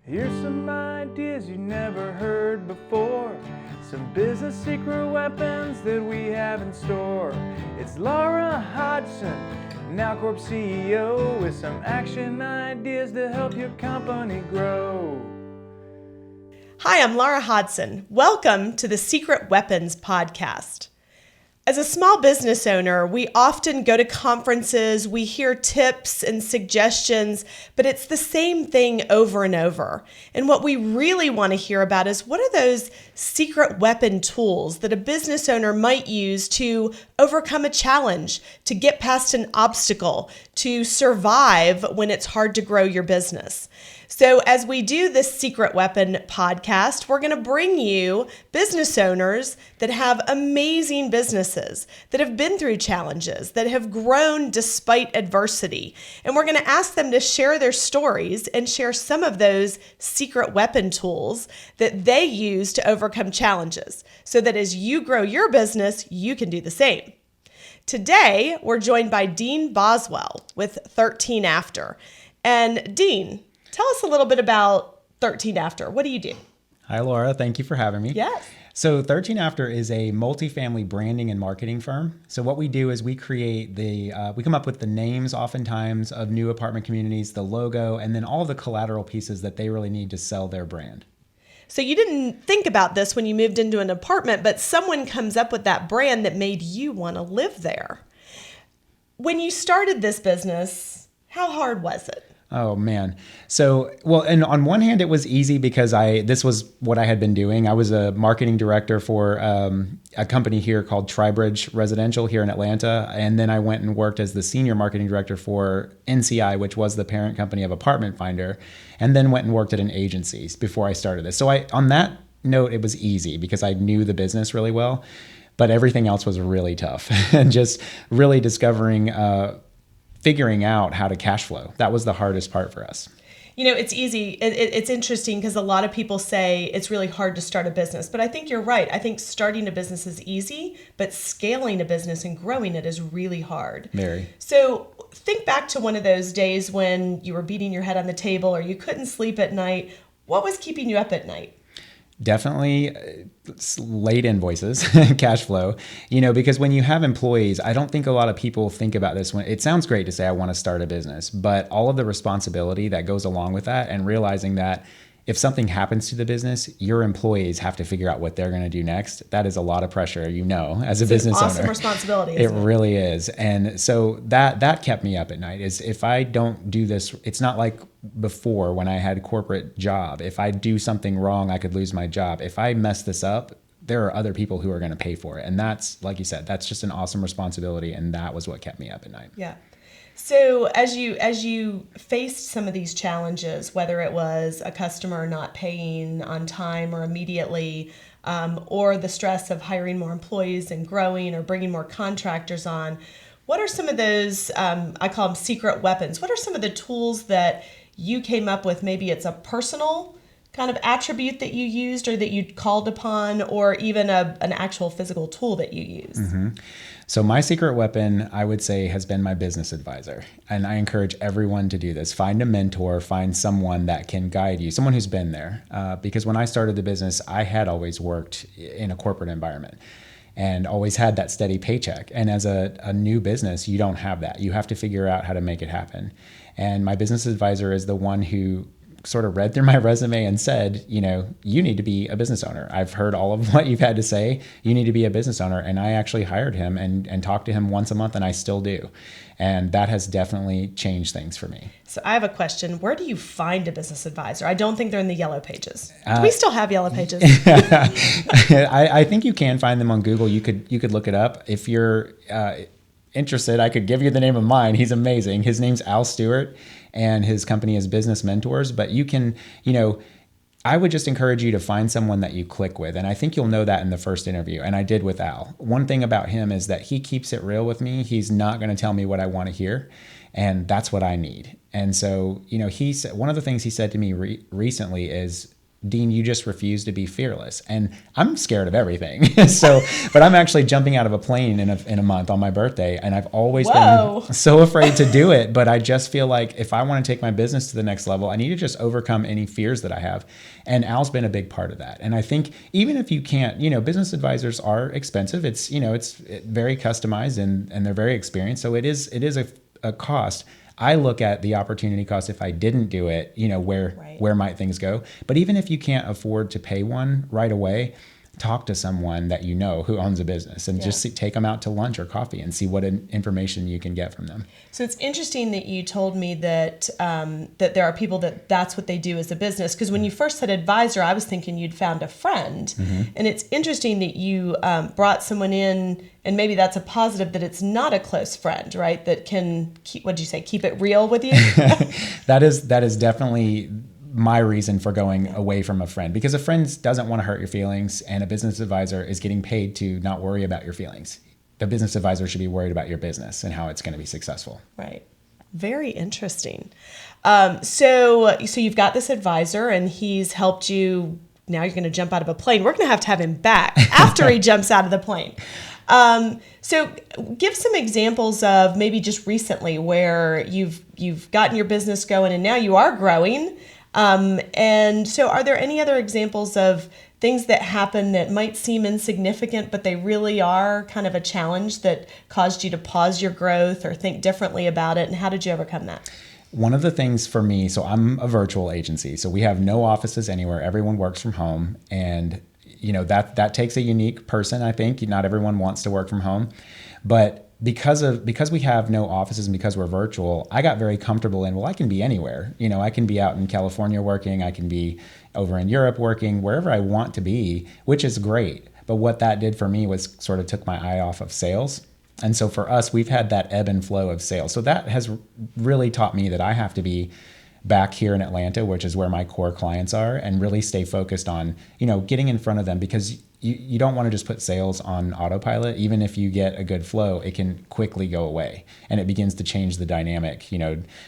Here's some ideas you never heard before. Some business secret weapons that we have in store. It's Laura Hodgson, NowCorp CEO, with some action ideas to help your company grow. Hi, I'm Laura Hodgson. Welcome to the Secret Weapons podcast. As a small business owner, we often go to conferences, we hear tips and suggestions, but it's the same thing over and over. And what we really want to hear about is what are those secret weapon tools that a business owner might use to overcome a challenge, to get past an obstacle, to survive when it's hard to grow your business. So as we do this Secret Weapon podcast, we're going to bring you business owners that have amazing businesses, that have been through challenges, that have grown despite adversity. And we're going to ask them to share their stories and share some of those secret weapon tools that they use to overcome challenges, so that as you grow your business, you can do the same. Today, we're joined by Dean Boswell with 13 After. And Dean, tell us a little bit about 13 After. What do you do? Hi, Laura. Thank you for having me. Yes. So 13 After is a multifamily branding and marketing firm. So what we do is we create we come up with the names oftentimes of new apartment communities, the logo, and then all the collateral pieces that they really need to sell their brand. So you didn't think about this when you moved into an apartment, but someone comes up with that brand that made you want to live there. When you started this business, how hard was it? Oh man. So, well, and on one hand, it was easy because this was what I had been doing. I was a marketing director for a company here called Tribridge Residential here in Atlanta. And then I went and worked as the senior marketing director for NCI, which was the parent company of Apartment Finder, and then went and worked at an agency before I started this. So on that note, it was easy because I knew the business really well, but everything else was really tough and just really figuring out how to cash flow. That was the hardest part for us. You know, it's easy. It's interesting because a lot of people say it's really hard to start a business, but I think you're right. I think starting a business is easy, but scaling a business and growing it is really hard. Very. So think back to one of those days when you were beating your head on the table or you couldn't sleep at night. What was keeping you up at night? Definitely late invoices, cash flow, because when you have employees, I don't think a lot of people think about this. When it sounds great to say, I want to start a business, but all of the responsibility that goes along with that and realizing that if something happens to the business, your employees have to figure out what they're going to do next. That is a lot of pressure, as a business owner. It's an awesome responsibility. It really is. And so that kept me up at night is if I don't do this, it's not like before when I had a corporate job. If I do something wrong, I could lose my job. If I mess this up, there are other people who are going to pay for it. And that's, like you said, that's just an awesome responsibility. And that was what kept me up at night. Yeah. So as you faced some of these challenges, whether it was a customer not paying on time or immediately, or the stress of hiring more employees and growing or bringing more contractors on, what are some of those, I call them secret weapons? What are some of the tools that you came up with? Maybe it's a personal kind of attribute that you used or that you called upon, or even an actual physical tool that you use. Mm-hmm. So my secret weapon, I would say, has been my business advisor. And I encourage everyone to do this. Find a mentor, find someone that can guide you, someone who's been there. Because when I started the business, I had always worked in a corporate environment and always had that steady paycheck. And as a new business, you don't have that. You have to figure out how to make it happen. And my business advisor is the one who sort of read through my resume and said, you need to be a business owner. I've heard all of what you've had to say. You need to be a business owner. And I actually hired him and talked to him once a month, and I still do. And that has definitely changed things for me. So I have a question. Where do you find a business advisor? I don't think they're in the yellow pages. Do we still have yellow pages? I think you can find them on Google. You could look it up. If you're interested, I could give you the name of mine. He's amazing. His name's Al Stewart, and his company is Business Mentors. But you can, I would just encourage you to find someone that you click with. And I think you'll know that in the first interview. And I did with Al. One thing about him is that he keeps it real with me. He's not going to tell me what I want to hear. And that's what I need. And so, one of the things he said to me recently is, Dean, you just refuse to be fearless. And I'm scared of everything. But I'm actually jumping out of a plane in a month on my birthday. And I've always been so afraid to do it. But I just feel like if I want to take my business to the next level, I need to just overcome any fears that I have. And Al's been a big part of that. And I think even if you can't, business advisors are expensive. It's very customized and they're very experienced. So it is a cost. I look at the opportunity cost if I didn't do it, where might things go? But even if you can't afford to pay one right away, talk to someone that who owns a business and just take them out to lunch or coffee and see what information you can get from them. So it's interesting that you told me that that there are people that's what they do as a business. Because when you first said advisor, I was thinking you'd found a friend. And it's interesting that you brought someone in, and maybe that's a positive that it's not a close friend, right? That can keep it real with you? That is definitely my reason for going away from a friend, because a friend doesn't want to hurt your feelings, and a business advisor is getting paid to not worry about your feelings. The business advisor should be worried about your business and how it's going to be successful. Right. Very interesting. So you've got this advisor and he's helped you. Now you're going to jump out of a plane. We're going to have him back after he jumps out of the plane. So give some examples of maybe just recently where you've gotten your business going and now you are growing. And so are there any other examples of things that happen that might seem insignificant, but they really are kind of a challenge that caused you to pause your growth or think differently about it? And how did you overcome that? One of the things for me, so I'm a virtual agency, so we have no offices anywhere. Everyone works from home, and that takes a unique person, I think. Not everyone wants to work from home, but because we have no offices and because we're virtual, I got very comfortable in, I can be anywhere. I can be out in California working, I can be over in Europe working, wherever I want to be, which is great. But what that did for me was sort of took my eye off of sales. And so for us, we've had that ebb and flow of sales. So that has really taught me that I have to be back here in Atlanta, which is where my core clients are, and really stay focused on, getting in front of them, because you don't want to just put sales on autopilot. Even if you get a good flow, it can quickly go away and it begins to change the dynamic.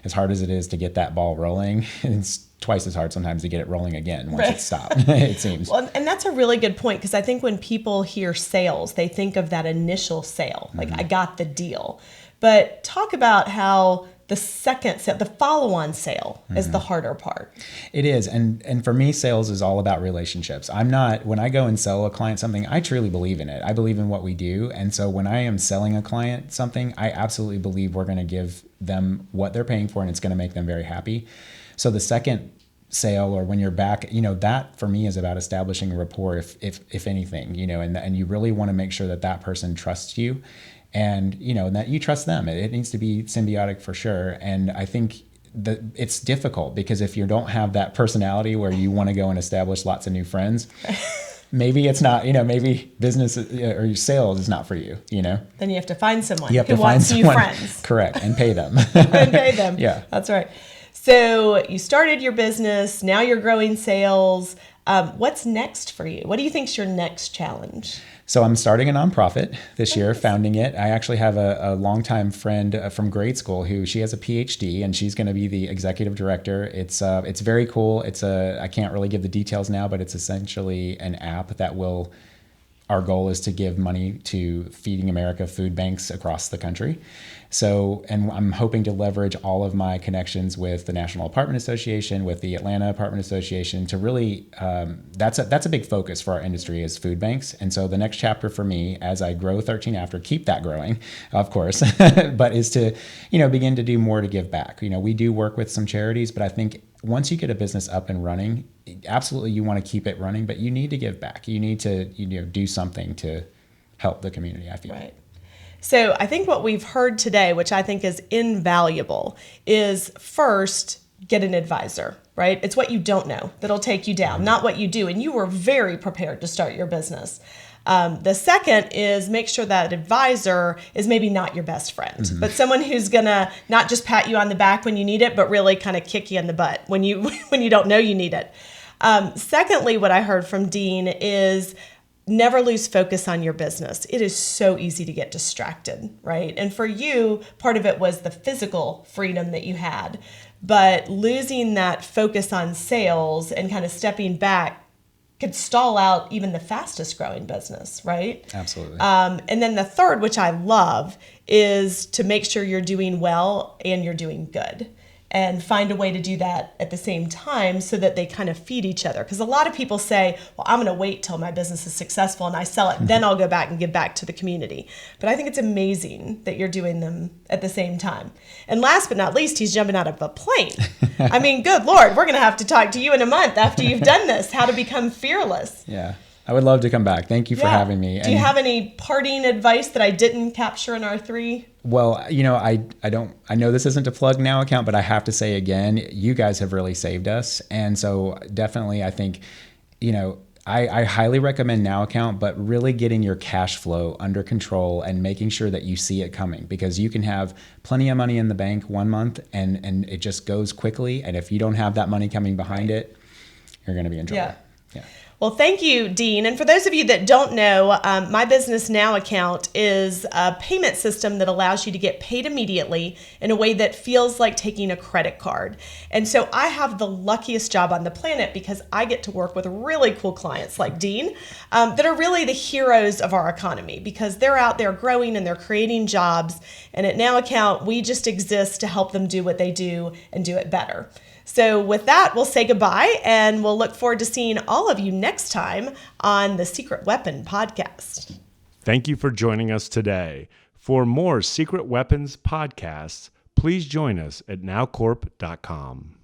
As hard as it is to get that ball rolling, it's twice as hard sometimes to get it rolling again once it's stopped, it seems. Well, and that's a really good point, because I think when people hear sales, they think of that initial sale, like I got the deal. But talk about how the second sale, the follow-on sale, is the harder part. It is. And for me, sales is all about relationships. When I go and sell a client something, I truly believe in it. I believe in what we do. And so when I am selling a client something, I absolutely believe we're going to give them what they're paying for, and it's going to make them very happy. So the second sale, or when you're back, that for me is about establishing a rapport, if anything, and you really want to make sure that person trusts you. And, that you trust them. It needs to be symbiotic for sure. And I think that it's difficult, because if you don't have that personality where you want to go and establish lots of new friends, maybe it's not, maybe business or sales is not for you, Then you have to find someone who wants new friends. Correct. And pay them. And pay them. Yeah. That's right. So you started your business. Now you're growing sales. What's next for you? What do you think is your next challenge? So I'm starting a nonprofit this year, founding it. I actually have a longtime friend from grade school she has a PhD, and she's going to be the executive director. It's very cool. I can't really give the details now, but it's essentially an app that our goal is to give money to Feeding America food banks across the country. So, and I'm hoping to leverage all of my connections with the National Apartment Association, with the Atlanta Apartment Association to really, that's a big focus for our industry is food banks. And so the next chapter for me, as I grow 13 After, keep that growing, of course, but is to, begin to do more to give back. We do work with some charities, but I think once you get a business up and running, absolutely you want to keep it running, but you need to give back. You need to do something to help the community, I feel. Right. So I think what we've heard today, which I think is invaluable, is first, get an advisor, right? It's what you don't know that'll take you down, not what you do. And you were very prepared to start your business. The second is make sure that advisor is maybe not your best friend, but someone who's gonna not just pat you on the back when you need it, but really kind of kick you in the butt when you don't know you need it. Secondly, what I heard from Dean is never lose focus on your business. It is so easy to get distracted, right? And for you, part of it was the physical freedom that you had. but losing that focus on sales and kind of stepping back could stall out even the fastest growing business, right? Absolutely. And then the third, which I love, is to make sure you're doing well and you're doing good, and find a way to do that at the same time so that they kind of feed each other. Because a lot of people say, well, I'm going to wait till my business is successful and I sell it, then I'll go back and give back to the community. But I think it's amazing that you're doing them at the same time. And last but not least, he's jumping out of a plane. I mean, good Lord, we're going to have to talk to you in a month after you've done this, how to become fearless. Yeah. I would love to come back. Thank you for having me. Do you have any parting advice that I didn't capture in our 3? Well, you know, I know this isn't a plug now account, but I have to say again, you guys have really saved us. And so definitely, I think, you know, I highly recommend Now Account, but really getting your cash flow under control and making sure that you see it coming, because you can have plenty of money in the bank one month and it just goes quickly. And if you don't have that money coming behind it, you're going to be in trouble. Yeah. Well, thank you, Dean. And for those of you that don't know, My Business Now account is a payment system that allows you to get paid immediately in a way that feels like taking a credit card. And so I have the luckiest job on the planet because I get to work with really cool clients like Dean that are really the heroes of our economy, because they're out there growing and they're creating jobs. And at Now Account, we just exist to help them do what they do and do it better. So with that, we'll say goodbye, and we'll look forward to seeing all of you next time on the Secret Weapon podcast. Thank you for joining us today. For more Secret Weapons podcasts, please join us at nowcorp.com.